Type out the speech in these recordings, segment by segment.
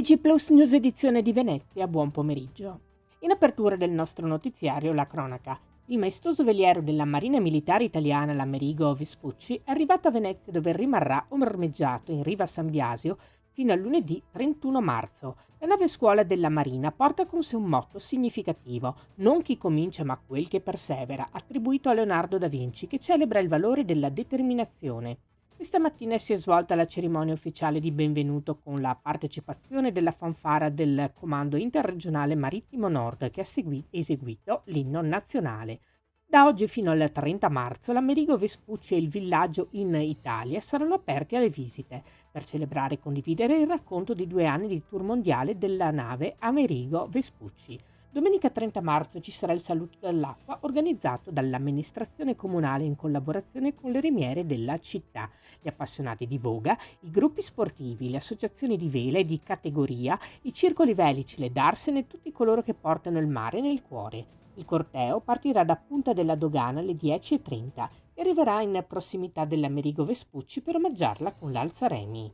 TG Plus News edizione di Venezia, buon pomeriggio. In apertura del nostro notiziario la cronaca. Il maestoso veliero della Marina Militare Italiana, l'Amerigo Vespucci, è arrivato a Venezia dove rimarrà ormeggiato in riva a San Biasio fino a lunedì 31 marzo. La nave scuola della Marina porta con sé un motto significativo: non chi comincia ma quel che persevera, attribuito a Leonardo da Vinci, che celebra il valore della determinazione. Questa mattina si è svolta la cerimonia ufficiale di benvenuto con la partecipazione della fanfara del Comando Interregionale Marittimo Nord che ha eseguito l'inno nazionale. Da oggi fino al 30 marzo l'Amerigo Vespucci e il villaggio in Italia saranno aperti alle visite per celebrare e condividere il racconto di 2 anni di tour mondiale della nave Amerigo Vespucci. Domenica 30 marzo ci sarà il saluto dall'acqua organizzato dall'amministrazione comunale in collaborazione con le remiere della città, gli appassionati di voga, i gruppi sportivi, le associazioni di vela e di categoria, i circoli velici, le darsene e tutti coloro che portano il mare nel cuore. Il corteo partirà da Punta della Dogana alle 10:30 e arriverà in prossimità dell'Amerigo Vespucci per omaggiarla con l'alzaremi.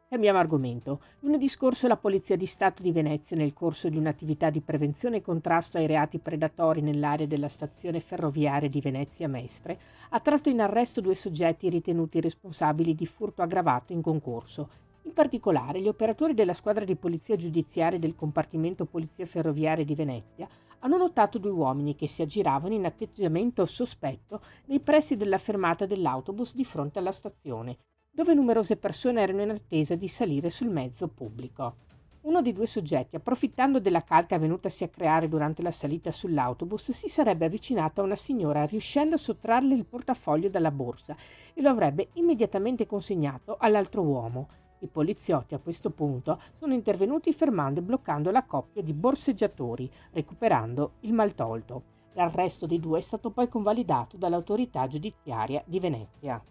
Cambiamo argomento. Lunedì scorso la Polizia di Stato di Venezia, nel corso di un'attività di prevenzione e contrasto ai reati predatori nell'area della stazione ferroviaria di Venezia Mestre, ha tratto in arresto 2 soggetti ritenuti responsabili di furto aggravato in concorso. In particolare, gli operatori della squadra di polizia giudiziaria del compartimento Polizia Ferroviaria di Venezia hanno notato 2 uomini che si aggiravano in atteggiamento sospetto nei pressi della fermata dell'autobus di fronte alla stazione, dove numerose persone erano in attesa di salire sul mezzo pubblico. Uno dei 2 soggetti, approfittando della calca venutasi a creare durante la salita sull'autobus, si sarebbe avvicinato a una signora, riuscendo a sottrarle il portafoglio dalla borsa e lo avrebbe immediatamente consegnato all'altro uomo. I poliziotti a questo punto sono intervenuti fermando e bloccando la coppia di borseggiatori, recuperando il maltolto. L'arresto dei 2 è stato poi convalidato dall'autorità giudiziaria di Venezia.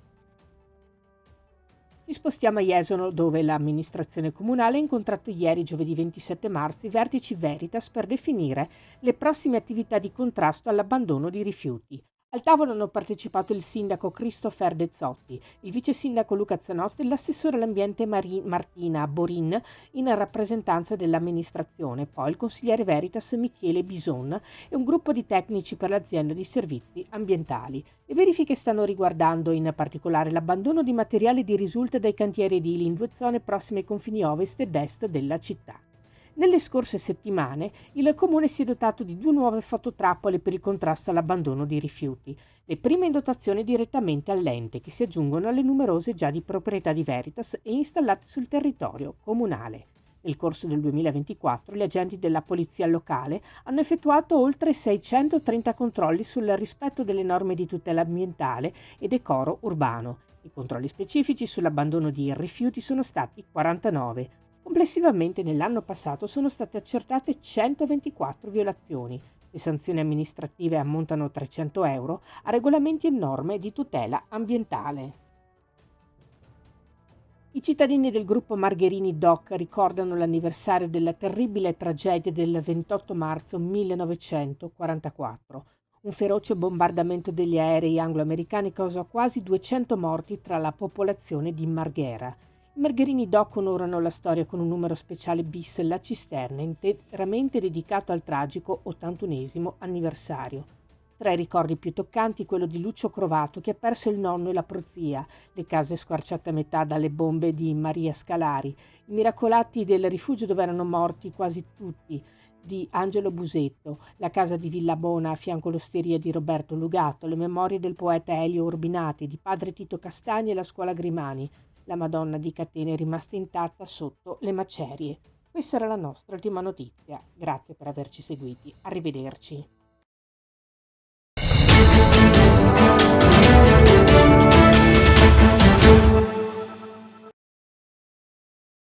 Ci spostiamo a Jesolo, dove l'amministrazione comunale ha incontrato ieri, giovedì 27 marzo, i vertici Veritas per definire le prossime attività di contrasto all'abbandono di rifiuti. Al tavolo hanno partecipato il sindaco Christopher De Zotti, il vice sindaco Luca Zanotti e l'assessore all'ambiente Martina Borin in rappresentanza dell'amministrazione, poi il consigliere Veritas Michele Bison e un gruppo di tecnici per l'azienda di servizi ambientali. Le verifiche stanno riguardando in particolare l'abbandono di materiale di risulta dai cantieri edili in 2 zone prossime ai confini ovest ed est della città. Nelle scorse settimane il Comune si è dotato di 2 nuove fototrappole per il contrasto all'abbandono di rifiuti, le prime in dotazione direttamente all'ente, che si aggiungono alle numerose già di proprietà di Veritas e installate sul territorio comunale. Nel corso del 2024 gli agenti della polizia locale hanno effettuato oltre 630 controlli sul rispetto delle norme di tutela ambientale e decoro urbano. I controlli specifici sull'abbandono di rifiuti sono stati 49. Complessivamente nell'anno passato sono state accertate 124 violazioni. Le sanzioni amministrative ammontano a 300 euro a regolamenti e norme di tutela ambientale. I cittadini del gruppo Margherini Doc ricordano l'anniversario della terribile tragedia del 28 marzo 1944. Un feroce bombardamento degli aerei anglo-americani causò quasi 200 morti tra la popolazione di Marghera. I Margherini Doc onorano la storia con un numero speciale bis La Cisterna, interamente dedicato al tragico 81esimo anniversario. Tra i ricordi più toccanti quello di Lucio Crovato, che ha perso il nonno e la prozia, le case squarciate a metà dalle bombe di Maria Scalari, i miracolati del rifugio dove erano morti quasi tutti, di Angelo Busetto, la casa di Villa Bona a fianco all'osteria di Roberto Lugato, le memorie del poeta Elio Urbinati, di padre Tito Castagni e la scuola Grimani, la Madonna di Catene è rimasta intatta sotto le macerie. Questa era la nostra ultima notizia. Grazie per averci seguiti. Arrivederci.